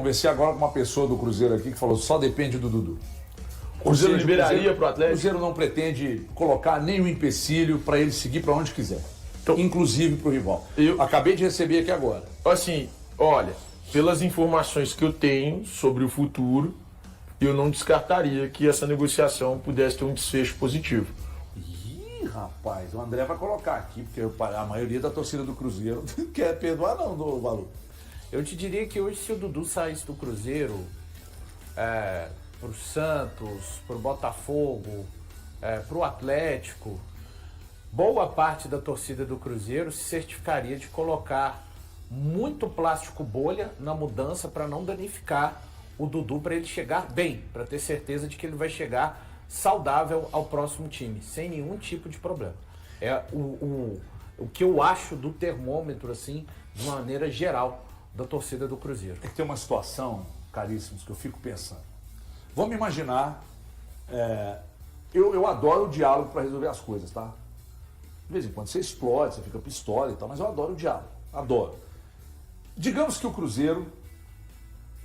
conversei agora com uma pessoa do Cruzeiro aqui que falou só depende do Dudu. O Cruzeiro liberaria para o Atlético? O Cruzeiro não pretende colocar nenhum empecilho para ele seguir para onde quiser, então, inclusive para o rival. Eu acabei de receber aqui agora. Assim, olha, pelas informações que eu tenho sobre o futuro, eu não descartaria que essa negociação pudesse ter um desfecho positivo. Ih, rapaz, o André vai colocar aqui, porque a maioria da torcida do Cruzeiro não quer perdoar não, do Valu. Eu te diria que hoje, se o Dudu saísse do Cruzeiro pro Santos, pro Botafogo, pro Atlético, boa parte da torcida do Cruzeiro se certificaria de colocar muito plástico bolha na mudança para não danificar o Dudu, para ele chegar bem, para ter certeza de que ele vai chegar saudável ao próximo time, sem nenhum tipo de problema. É o que eu acho do termômetro, assim, de uma maneira geral, da torcida do Cruzeiro. É que tem uma situação, caríssimos, que eu fico pensando. Vamos imaginar, eu adoro o diálogo para resolver as coisas, tá? De vez em quando você explode, você fica pistola e tal, mas eu adoro o diálogo, adoro. Digamos que o Cruzeiro,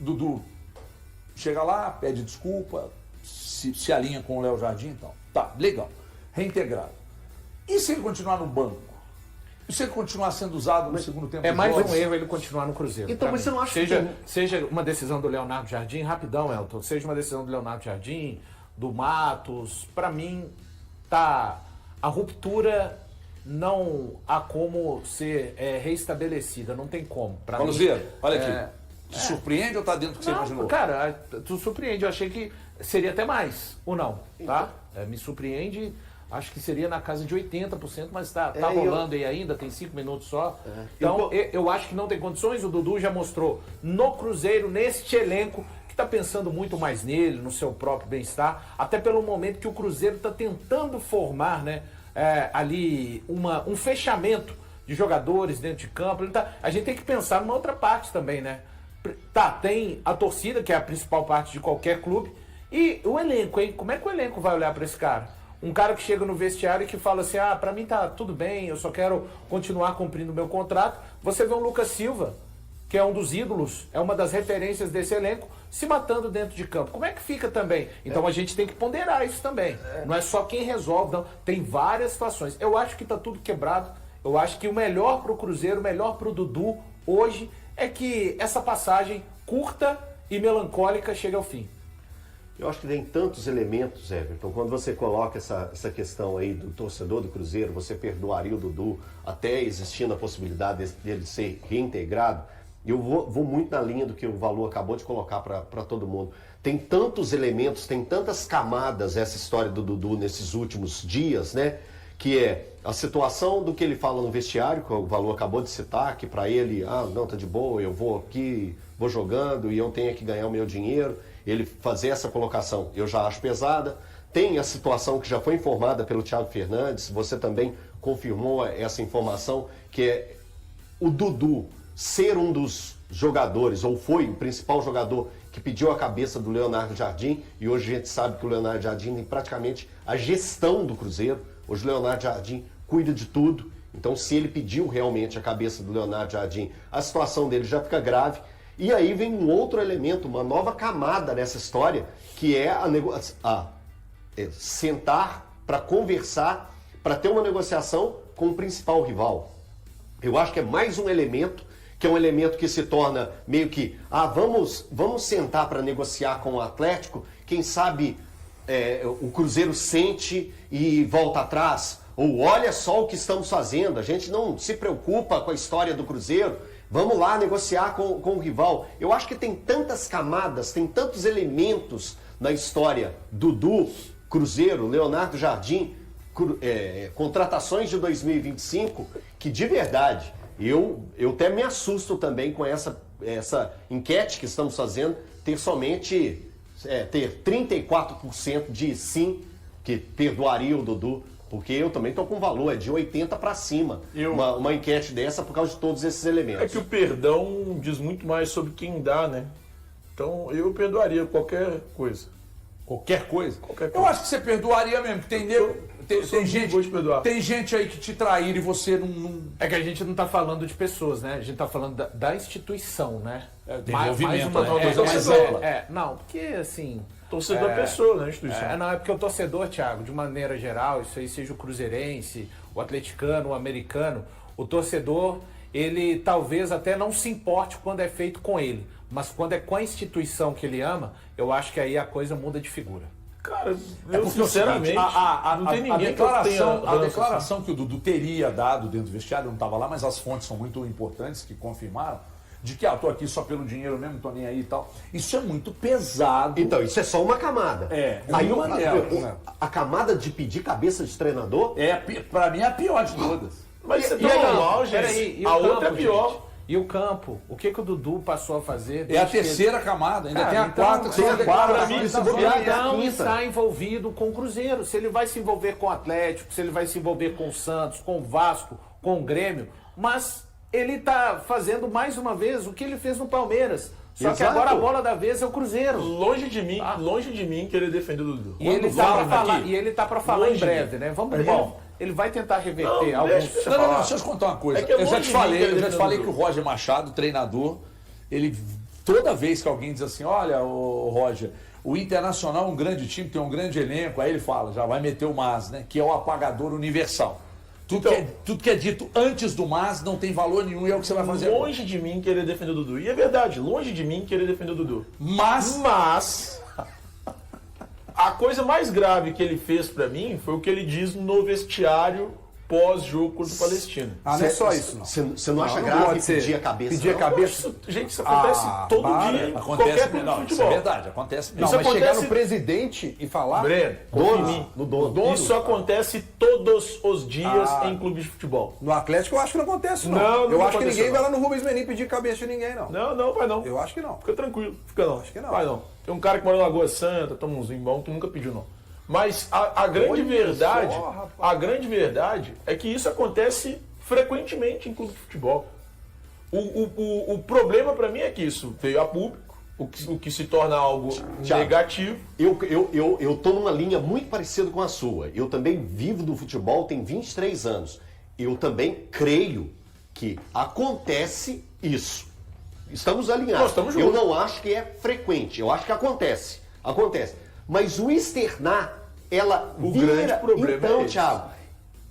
Dudu, chega lá, pede desculpa, se alinha com o Léo Jardim e tal. Tá, legal, reintegrado. E se ele continuar no banco? E se ele continuar sendo usado no segundo tempo? É mais um erro ele continuar no Cruzeiro. Então, mas você não acha seja uma decisão do Leonardo Jardim, rapidão, Elton, seja uma decisão do Leonardo Jardim, do Matos, para mim, tá, a ruptura não há como ser reestabelecida, não tem como. Cruzeiro, olha aqui, te surpreende ou tá dentro do que você imaginou? Cara, tu surpreende, eu achei que seria até mais, ou não, tá? Me surpreende. Acho que seria na casa de 80%, mas tá rolando aí ainda, tem 5 minutos só. Então, eu acho que não tem condições. O Dudu já mostrou no Cruzeiro, neste elenco, que está pensando muito mais nele, no seu próprio bem-estar, até pelo momento que o Cruzeiro está tentando formar, né, ali um fechamento de jogadores dentro de campo. A gente tem que pensar numa outra parte também, né? Tem a torcida, que é a principal parte de qualquer clube, e o elenco, hein? Como é que o elenco vai olhar para esse cara? Um cara que chega no vestiário e que fala assim, pra mim tá tudo bem, eu só quero continuar cumprindo o meu contrato. Você vê um Lucas Silva, que é um dos ídolos, é uma das referências desse elenco, se matando dentro de campo. Como é que fica também? Então a gente tem que ponderar isso também. Não é só quem resolve, não. Tem várias situações. Eu acho que tá tudo quebrado. Eu acho que o melhor pro Cruzeiro, o melhor pro Dudu hoje é que essa passagem curta e melancólica chegue ao fim. Eu acho que tem tantos elementos, Everton, quando você coloca essa questão aí do torcedor do Cruzeiro, você perdoaria o Dudu até existindo a possibilidade dele ser reintegrado. Eu vou muito na linha do que o Valu acabou de colocar para todo mundo. Tem tantos elementos, tem tantas camadas essa história do Dudu nesses últimos dias, né? Que é a situação do que ele fala no vestiário, que o Valu acabou de citar, que para ele, não, tá de boa, eu vou aqui, vou jogando e eu tenho que ganhar o meu dinheiro. Ele fazer essa colocação, eu já acho pesada. Tem a situação que já foi informada pelo Thiago Fernandes, você também confirmou essa informação, que é o Dudu ser um dos jogadores, ou foi o principal jogador que pediu a cabeça do Leonardo Jardim, e hoje a gente sabe que o Leonardo Jardim tem praticamente a gestão do Cruzeiro. Hoje o Leonardo Jardim cuida de tudo, então se ele pediu realmente a cabeça do Leonardo Jardim, a situação dele já fica grave. E aí vem um outro elemento, uma nova camada nessa história, que é sentar para conversar, para ter uma negociação com o principal rival. Eu acho que é mais um elemento, que é um elemento que se torna meio que, vamos sentar para negociar com o Atlético, quem sabe o Cruzeiro sente e volta atrás, ou olha só o que estamos fazendo, a gente não se preocupa com a história do Cruzeiro, vamos lá negociar com o rival. Eu acho que tem tantas camadas, tem tantos elementos na história Dudu, Cruzeiro, Leonardo Jardim, contratações de 2025, que de verdade, eu até me assusto também com essa enquete que estamos fazendo, ter 34% de sim, que perdoaria o Dudu. Porque eu também estou com valor, de 80 para cima, uma enquete dessa por causa de todos esses elementos. É que o perdão diz muito mais sobre quem dá, né? Então eu perdoaria qualquer coisa. Qualquer coisa. Qualquer Eu coisa. acho que você perdoaria mesmo, que vou te perdoar. tem gente aí que te traíra e você não... É que a gente não está falando de pessoas, né? A gente está falando da instituição, né? de envolvimento, né? coisa mais ampla. Não, porque assim... Torcedor é pessoa, né? Instituição. Não, é porque o torcedor, Thiago, de maneira geral, isso aí seja o cruzeirense, o atleticano, o americano, o torcedor, ele talvez até não se importe quando é feito com ele, mas quando é com a instituição que ele ama, eu acho que aí a coisa muda de figura. Cara, É eu porque, sinceramente, não tem ninguém que eu tenha a ranço, declaração que o Dudu teria dado dentro do vestiário, eu não estava lá, mas as fontes são muito importantes que confirmaram, de que eu tô aqui só pelo dinheiro mesmo, não tô nem aí e tal. Isso é muito pesado. Então, isso é só uma camada. Aí uma delas, né? a camada de pedir cabeça de treinador Pra mim é a pior de todas. Mas isso é E tão aí, normal, gente. Peraí, e o A campo, outra é pior. gente? E o campo? O que o Dudu passou a fazer? É a desde que ele- terceira camada, ainda Cara, tem a então, quarta, que tem são a quarta, declarações pra mim, da se bobear, zona. até a Não quinta. está envolvido com o Cruzeiro. Se ele vai se envolver com o Atlético, se ele vai se envolver com o Santos, com o Vasco, com o Grêmio, mas ele está fazendo mais uma vez o que ele fez no Palmeiras. Só que Exato. agora a bola da vez é o Cruzeiro. Longe de mim querer defender o Dudu. E ele tá para falar em breve, né? Vamos ver. Irmão, Ele vai tentar reverter Não, alguns. deixa Não, falar. deixa eu te contar uma coisa. É que é eu já longe te de falei, mim, eu já te Fernando. falei que o Roger Machado, treinador, ele toda vez que alguém diz assim, olha, o Roger, o Internacional é um grande time, tem um grande elenco, aí ele fala, já vai meter o MAS, né? Que é o apagador universal. Tudo, Então, tudo que é dito antes do MAS não tem valor nenhum e é o que você vai fazer agora. Longe de mim querer defender o Dudu. E é verdade, longe de mim querer defender o Dudu. Mas Mas a coisa mais grave que ele fez pra mim foi o que ele diz no vestiário pós-jogo contra o Palestino. Ah, não é só isso, não. Você não acha Não grave pode ser. pedir a cabeça? Pedir a não? cabeça. Isso, gente, isso acontece todo dia em acontece qualquer clube não, de isso é futebol. verdade, acontece Não, mesmo. mas acontece- chegar no presidente e falar... Breno, Dono, confia em mim. no dono. Isso acontece todos os dias em clubes de futebol. No Atlético eu acho que não acontece, não. Não, não eu acho que acontece, ninguém não. vai lá no Rubens Menin pedir cabeça de ninguém, não. Não, vai não. Eu acho que não. Fica tranquilo, fica não. Acho que não. Vai não. Tem um cara que mora em Lagoa Santa, toma uns bom, que nunca pediu não. Mas a grande verdade, só, rapaz. a grande verdade é que isso acontece frequentemente em clube de futebol. O problema pra mim é que isso veio a público, o que se torna algo Thiago, negativo. Eu tô numa linha muito parecida com a sua. Eu também vivo do futebol, tem 23 anos. Eu também creio que acontece isso. Estamos alinhados. Nós estamos Eu juntos. não acho que é frequente, eu acho que acontece. Acontece. Mas o externar, ela O vira... grande problema então, é esse. Thiago,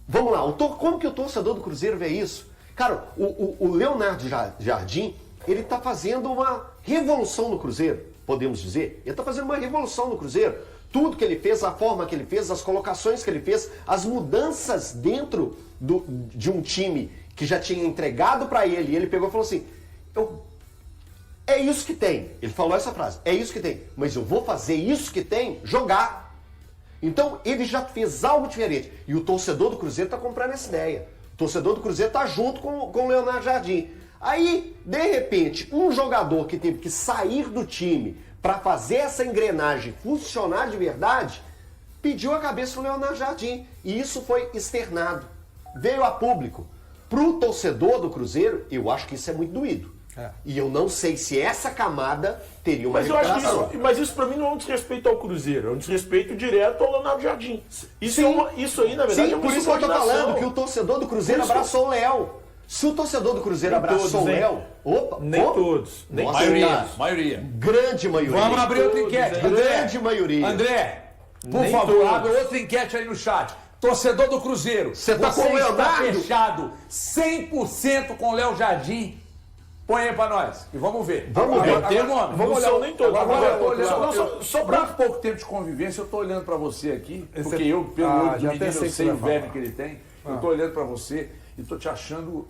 vamos lá. Como que o torcedor do Cruzeiro vê isso? Cara, o Leonardo Jardim, ele está fazendo uma revolução no Cruzeiro, podemos dizer. Ele está fazendo uma revolução no Cruzeiro. Tudo que ele fez, a forma que ele fez, as colocações que ele fez, as mudanças dentro de um time que já tinha entregado para ele. E ele pegou e falou assim, é isso que tem. Ele falou essa frase, é isso que tem. Mas eu vou fazer isso que tem, jogar. Então, ele já fez algo diferente. E o torcedor do Cruzeiro está comprando essa ideia. O torcedor do Cruzeiro está junto com o Leonardo Jardim. Aí, de repente, um jogador que teve que sair do time para fazer essa engrenagem funcionar de verdade, pediu a cabeça do Leonardo Jardim. E isso foi externado. Veio a público. Para o torcedor do Cruzeiro, eu acho que isso é muito doído. E eu não sei se essa camada teria uma Mas eu acho que recuperação. isso para mim não é um desrespeito ao Cruzeiro, é um desrespeito direto ao Leonardo Jardim. Isso aí, na verdade, Sim, é uma por isso que eu tô subordinação. falando que o torcedor do Cruzeiro Por isso que- abraçou o Léo. Se o torcedor do Cruzeiro Nem abraçou todos, o hein? Léo... Opa! Nem opa. todos. Nem Nossa, Maioria, cara, maioria. grande maioria. Vamos abrir outra enquete. todos, André, grande maioria. André, por Nem favor, todos. abre outra enquete aí no chat. Torcedor do Cruzeiro, Você tá com o está Leonardo? fechado 100% com o Léo Jardim? Põe aí pra nós e vamos ver. Vamos ver. É o termômetro. Não são nem todos. Agora eu tô olhando. Só- Só, só pra pouco tempo de convivência, eu tô olhando pra você aqui, porque eu, pelo Ah, olho do já menino, até eu sei o que sei você o vai verme falar. que ele tem. Eu tô olhando pra você e tô te achando.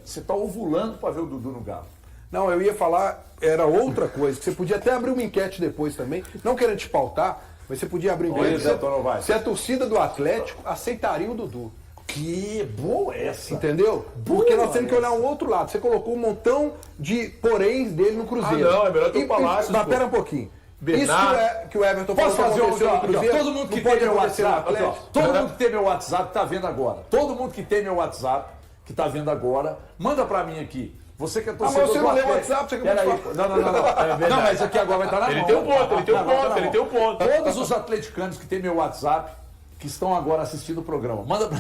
Você tá ovulando pra ver o Dudu no Galo. Não, eu ia falar, era outra coisa, que você podia até abrir uma enquete depois também, não querendo te pautar, mas você podia abrir uma Olha, enquete. Zé Tonovaes. Se a torcida do Atlético aceitaria o Dudu. Que boa essa! Entendeu? Porque nós temos que olhar um outro lado. Você colocou um montão de poréns dele no Cruzeiro. Ah, não, é melhor ter o Palácios, Mas pô. pera um pouquinho. Bernardo. Isso que o Everton Posso falou que fazer um aconteceu no aqui, ó, Cruzeiro, todo mundo que não tem pode meu acontecer no WhatsApp, aqui, ó, Atlético. todo mundo que tem meu WhatsApp tá vendo agora. Todo mundo que tem meu WhatsApp, que tá vendo agora, manda pra mim aqui. Você que é mas torcedor você do não lê o Atlético. WhatsApp, você acabou de Peraí. falar. Não, mas aqui agora vai estar na mão. Ele tem um ponto, ele tem um ponto, ele tem um ponto. Todos os atleticanos que têm meu WhatsApp, que estão agora assistindo o programa, manda pra...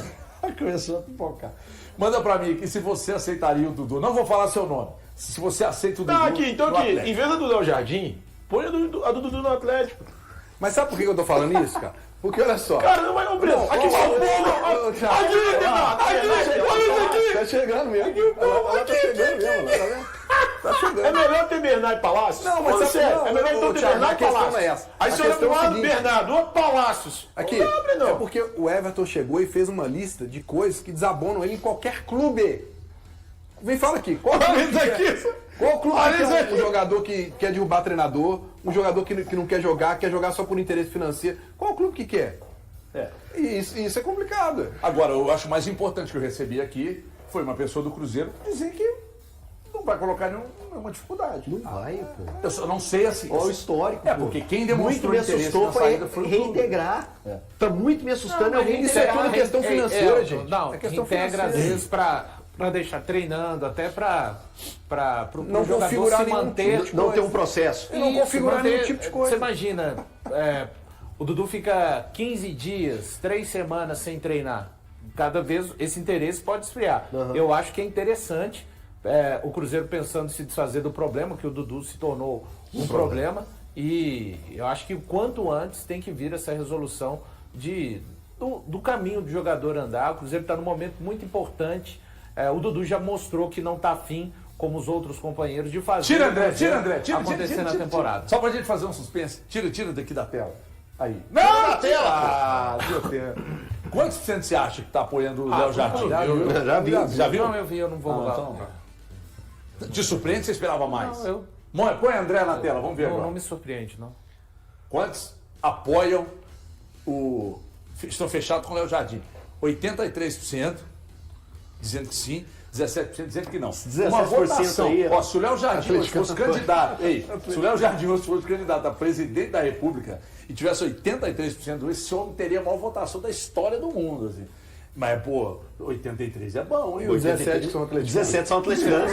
Começou a pipocar. Manda pra mim aqui se você aceitaria o Dudu. Não vou falar seu nome. Se você aceita o Dudu. Tá, aqui, então no aqui, Atlético. em vez do Léo Jardim, põe a do Dudu no Atlético. Mas sabe por que eu tô falando isso, cara? Porque olha só. Cara, não vai não, Breno. Aqui, Ô, São ô, Paulo. ô, Thiago. Aqui, Bernardo, aqui, olha isso aqui. Tá chegando mesmo. Ela tá chegando mesmo, tá vendo? Tá chegando. É melhor ter Bernardo e Palácios? Não, mas Fala sabe- sério, não, é melhor ô, então ter Thiago, Bernardo a e questão Palácios. não é essa. Aí A você olha questão pro é o lado, seguinte. Bernardo, ô Palácios. Aqui, Não dá, Breno. é porque o Everton chegou e fez uma lista de coisas que desabonam ele em qualquer clube. Vem, fala aqui. Qual clube isso que aqui. é? Qual clube Olha que isso é aqui. um jogador que quer derrubar treinador, um jogador que não quer jogar só por interesse financeiro? Qual clube que quer? É. E isso é complicado. Agora, eu acho mais importante que eu recebi aqui foi uma pessoa do Cruzeiro dizer que não vai colocar nenhuma dificuldade. Não vai, pô. Eu só não sei assim. Olha o histórico, É, pô. porque quem Muito demonstrou me interesse assustou na foi saída foi o clube. reintegrar. Tá muito me assustando é o Isso é reintegrar. tudo questão financeira, gente. Não, É questão integra às financeira. vezes pra deixar treinando, até pro Não jogador configurar se nenhum manter. tipo de Não tem um processo. E não configurar nenhum tipo de coisa. Você imagina, o Dudu fica 15 dias, 3 semanas sem treinar. Cada vez esse interesse pode esfriar. Eu acho que é interessante o Cruzeiro pensando em se desfazer do problema, que o Dudu se tornou um problema. E eu acho que o quanto antes tem que vir essa resolução do caminho do jogador andar. O Cruzeiro está num momento muito importante. O Dudu já mostrou que não está afim, como os outros companheiros, de fazer Tira, o André, Cruzeiro tira, André. Tira, acontecer tira, na tira, temporada. Só pra gente fazer um suspense. Tira daqui da tela. Aí. Não, na tela! Ah, deu tempo. Quantos por cento você acha que tá apoiando o Léo Jardim? Já vi. Já viu? Não, eu vi, eu não vou mudar. Então, te surpreende? Você esperava mais? Não, eu- Põe André na tela, vamos ver Não, agora. não me surpreende, não. Quantos apoiam o... Estão fechados com o Léo Jardim? 83% dizendo que sim, 17% dizendo que não. 17% aí, ó. Ó, se o Léo Jardim hoje fosse candidato, se o Léo Jardim hoje fosse candidato a presidente da República e tivesse 83%, esse homem teria a maior votação da história do mundo, assim. Mas, pô, 83 é bom, hein? E os 17 que são atleticanos. 17 são atleticanos.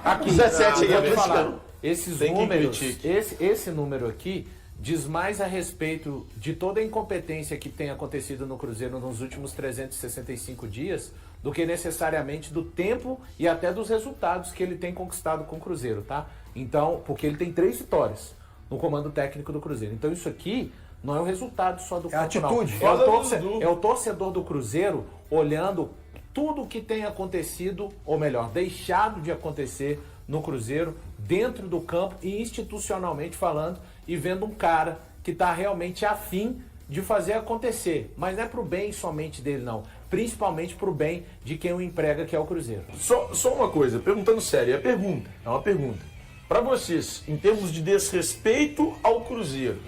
Aqui, 17 aí é vou te falar, atleticano. esses Tem quem números, critique. esse número aqui diz mais a respeito de toda a incompetência que tem acontecido no Cruzeiro nos últimos 365 dias do que necessariamente do tempo e até dos resultados que ele tem conquistado com o Cruzeiro, tá? Então, porque ele tem 3 vitórias no comando técnico do Cruzeiro. Então isso aqui não é o resultado só do É a campo, atitude. não. Fala do Dudu. É o torcedor do Cruzeiro olhando tudo o que tem acontecido, ou melhor, deixado de acontecer no Cruzeiro, dentro do campo e institucionalmente falando, e vendo um cara que está realmente afim de fazer acontecer. Mas não é pro bem somente dele, não. Principalmente pro bem de quem o emprega, que é o Cruzeiro. Só uma coisa, perguntando sério, é uma pergunta. Para vocês, em termos de desrespeito ao Cruzeiro,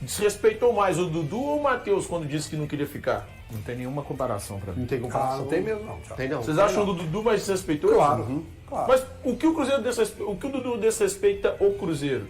desrespeitou mais o Dudu ou o Matheus quando disse que não queria ficar? Não tem nenhuma comparação para mim. Não tem Ah, comparação. não tem mesmo, não. Thiago. Tem não. Vocês acham o Dudu mais desrespeitoso? Claro. Claro. Mas o que o Cruzeiro desrespeita, o que o Dudu desrespeita o Cruzeiro?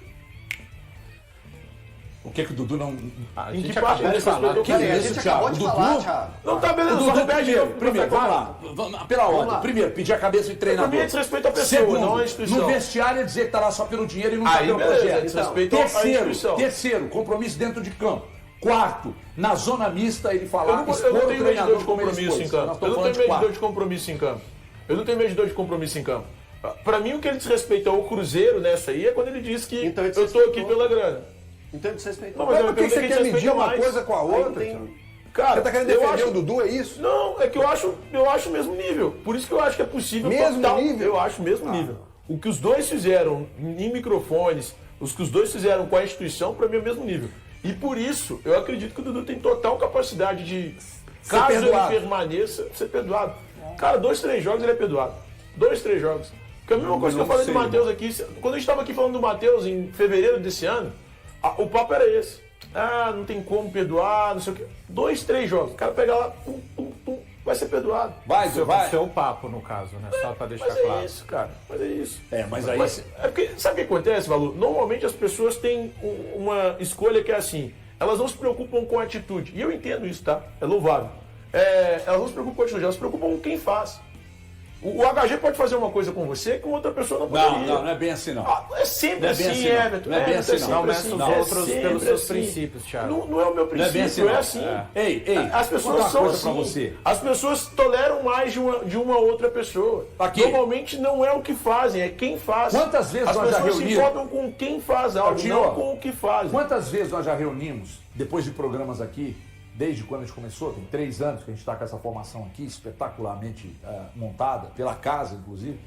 O que o Dudu não... A Em gente que parte acabou ele de falar desrespeitou o que Cara, a Cruzeiro? gente Thiago, acabou de o falar, Dudu- Thiago. Não, tá beleza, O só Dudu, repete primeiro, vamos lá. Pela ordem. lá. Primeiro, pedir a cabeça do treinador. Pra mim é desrespeito à pessoa, Segundo, não à instituição. no vestiário é dizer que tá lá só pelo dinheiro e não tá Aí, pelo beleza, projeto. desrespeito à instituição. Terceiro, compromisso dentro de campo. Quarto, na zona mista ele Eu falar, não expor o tenho medidor treinador de como ele compromisso expôs. em campo. Nós Eu estamos não falando tenho de medidor quarto. de compromisso em campo. Eu não tenho medidor de compromisso em campo. Pra mim, o que ele desrespeita ao Cruzeiro nessa aí é quando ele diz que Então ele eu tô aqui desrespeitou. pela grana. Então desrespeitou. Não, mas Mas eu por que pergunto você quem quer medir desrespeita uma mais. coisa com a Aí outra? tem- Thiago? Cara, Você tá querendo eu defender acho- o Dudu, é isso? Não, é que eu acho o mesmo nível. Por isso que eu acho que é possível. Mesmo nível? Eu acho o mesmo nível. O que os dois fizeram em microfones, os que os dois fizeram com a instituição, pra mim é o mesmo nível. E por isso, eu acredito que o Dudu tem total capacidade de, caso ele perdoado. permaneça, ser perdoado. Cara, 2, 3 jogos ele é perdoado. 2, 3 jogos. Porque a mesma coisa que eu falei do Matheus aqui, quando a gente estava aqui falando do Matheus em fevereiro desse ano, o papo era esse. Ah, não tem como perdoar, não sei o quê. 2, 3 jogos. O cara pega lá, pum, pum, pum, vai ser perdoado. Vai, vai. Seu papo, no caso, né? Só para deixar Mas é claro. isso, cara. Mas é isso. Mas aí... É porque, sabe o que acontece, Valu? Normalmente as pessoas têm uma escolha que é assim, elas não se preocupam com a atitude. E eu entendo isso, tá? É louvável. Elas não se preocupam com a atitude, elas se preocupam com quem faz. O HG pode fazer uma coisa com você que outra pessoa não poderia. Não é bem assim, não. É sempre Não é bem assim, assim, não. Everton. Não é bem Everton, assim, não. Não meça os outros pelos sempre seus princípios, Thiago. Não é o meu Não é bem assim, princípio, não. é assim. Ei, As vou pessoas contar uma são coisa assim. pra você. As pessoas toleram mais de uma outra pessoa. Aqui. Normalmente não é o que fazem, é quem faz. Quantas vezes as nós já pessoas se reunimos? importam com quem faz algo, Tio, não com o que fazem. Quantas vezes nós já reunimos, depois de programas aqui, desde quando a gente começou, tem 3 anos que a gente está com essa formação aqui, espetacularmente montada, pela casa, inclusive.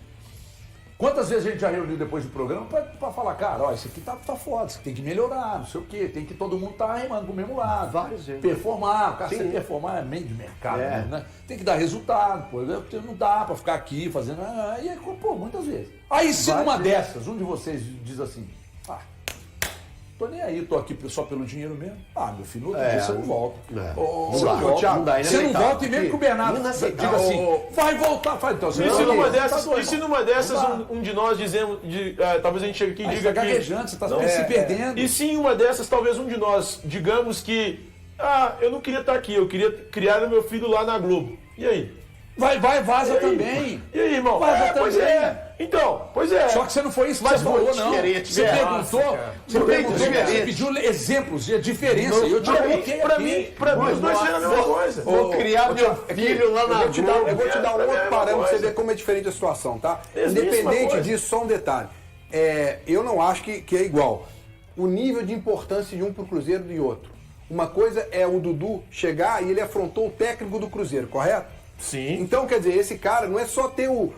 Quantas vezes a gente já reuniu depois do programa para falar, cara, ó, isso aqui tá foda, isso aqui tem que melhorar, não sei o quê, tem que todo mundo tá remando pro mesmo lado. Várias vezes. Performar, cara, Sim. você performar é meio de mercado, É. né? Tem que dar resultado, pô, não dá para ficar aqui fazendo, e aí, pô, muitas vezes. Aí se numa dessas, um de vocês diz assim, tô nem aí, tô aqui só pelo dinheiro mesmo. Meu filho, outro dia você não volta. Você não volta, Thiago, não dá, você não volta e mesmo que o Bernardo diga assim, vai voltar, então você E se não numa dessas um de nós dizemos, talvez a gente chegue aqui e você diga tá que... gaguejando, você tá se perdendo. E se em uma dessas, talvez um de nós digamos que eu não queria estar aqui, eu queria criar o meu filho lá na Globo. E aí? Vaza também. E aí, irmão? Vaza Pois também. é. Então, pois é. Só que você não foi isso que Mas você falou, muito não. diferente, Você perguntou, você pediu exemplos de diferença. E eu te coloquei pra aqui. mim, os dois sendo a mesma coisa. Vou criar meu filho lá na Eu vou te dar um outro parâmetro pra você coisa. ver como é diferente a situação, tá? Mesmíssima Independente coisa. disso, só um detalhe. Eu não acho que é igual. O nível de importância de um pro Cruzeiro e do outro. Uma coisa é o Dudu chegar e ele afrontou o técnico do Cruzeiro, correto? Sim. Então, quer dizer, esse cara não é só ter o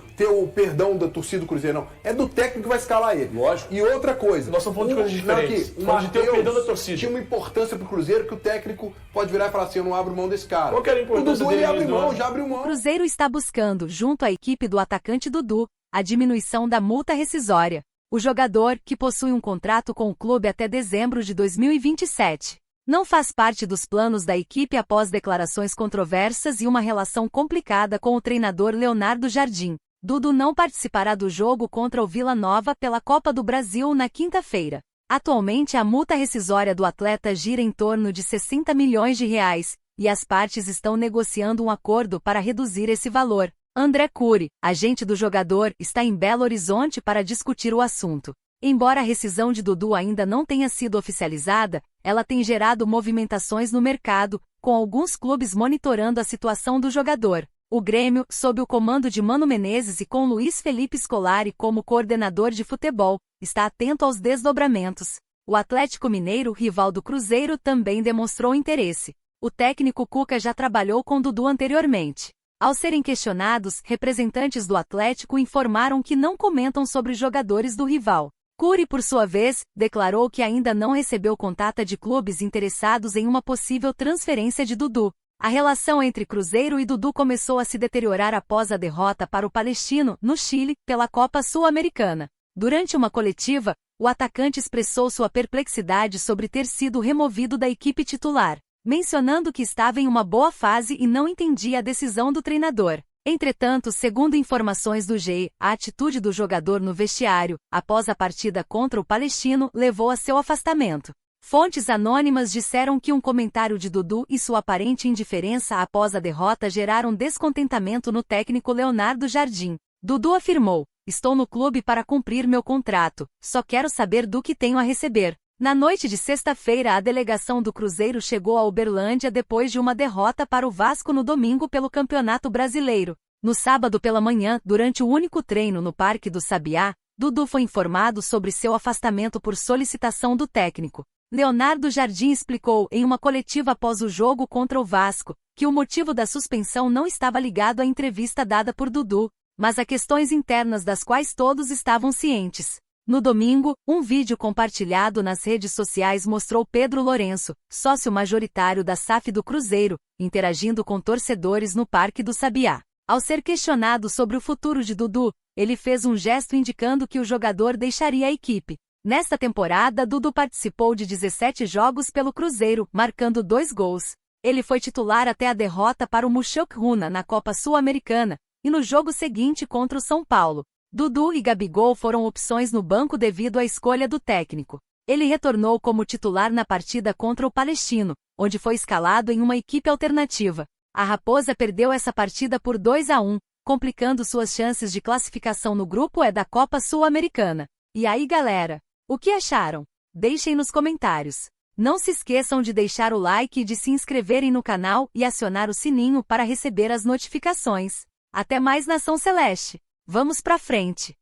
perdão da torcida do Cruzeiro, não. É do técnico que vai escalar ele. Lógico. E outra coisa. Nós estamos falando de coisas diferentes. O Falando de ter o Matheus perdão da torcida. tinha uma importância pro Cruzeiro que o técnico pode virar e falar assim, eu não abro mão desse cara. Qual que era a O importância Dudu, ele dele abre no mão, ano? já abriu O mão. Cruzeiro está buscando, junto à equipe do atacante Dudu, a diminuição da multa rescisória. O jogador, que possui um contrato com o clube até dezembro de 2027, não faz parte dos planos da equipe após declarações controversas e uma relação complicada com o treinador Leonardo Jardim. Dudu não participará do jogo contra o Vila Nova pela Copa do Brasil na quinta-feira. Atualmente a multa rescisória do atleta gira em torno de 60 milhões de reais, e as partes estão negociando um acordo para reduzir esse valor. André Cury, agente do jogador, está em Belo Horizonte para discutir o assunto. Embora a rescisão de Dudu ainda não tenha sido oficializada, ela tem gerado movimentações no mercado, com alguns clubes monitorando a situação do jogador. O Grêmio, sob o comando de Mano Menezes e com Luiz Felipe Scolari como coordenador de futebol, está atento aos desdobramentos. O Atlético Mineiro, rival do Cruzeiro, também demonstrou interesse. O técnico Cuca já trabalhou com Dudu anteriormente. Ao serem questionados, representantes do Atlético informaram que não comentam sobre jogadores do rival. Cury, por sua vez, declarou que ainda não recebeu contato de clubes interessados em uma possível transferência de Dudu. A relação entre Cruzeiro e Dudu começou a se deteriorar após a derrota para o Palestino, no Chile, pela Copa Sul-Americana. Durante uma coletiva, o atacante expressou sua perplexidade sobre ter sido removido da equipe titular, mencionando que estava em uma boa fase e não entendia a decisão do treinador. Entretanto, segundo informações do GE, a atitude do jogador no vestiário, após a partida contra o Palestino, levou a seu afastamento. Fontes anônimas disseram que um comentário de Dudu e sua aparente indiferença após a derrota geraram descontentamento no técnico Leonardo Jardim. Dudu afirmou: "Estou no clube para cumprir meu contrato, só quero saber do que tenho a receber." Na noite de sexta-feira, a delegação do Cruzeiro chegou a Uberlândia depois de uma derrota para o Vasco no domingo pelo Campeonato Brasileiro. No sábado pela manhã, durante o único treino no Parque do Sabiá, Dudu foi informado sobre seu afastamento por solicitação do técnico. Leonardo Jardim explicou, em uma coletiva após o jogo contra o Vasco, que o motivo da suspensão não estava ligado à entrevista dada por Dudu, mas a questões internas das quais todos estavam cientes. No domingo, um vídeo compartilhado nas redes sociais mostrou Pedro Lourenço, sócio majoritário da SAF do Cruzeiro, interagindo com torcedores no Parque do Sabiá. Ao ser questionado sobre o futuro de Dudu, ele fez um gesto indicando que o jogador deixaria a equipe. Nesta temporada, Dudu participou de 17 jogos pelo Cruzeiro, marcando 2 gols. Ele foi titular até a derrota para o Mushoku Runa na Copa Sul-Americana, e no jogo seguinte contra o São Paulo. Dudu e Gabigol foram opções no banco devido à escolha do técnico. Ele retornou como titular na partida contra o Palestino, onde foi escalado em uma equipe alternativa. A Raposa perdeu essa partida por 2-1, complicando suas chances de classificação no grupo E da Copa Sul-Americana. E aí, galera? O que acharam? Deixem nos comentários. Não se esqueçam de deixar o like e de se inscreverem no canal e acionar o sininho para receber as notificações. Até mais, Nação Celeste! Vamos pra frente!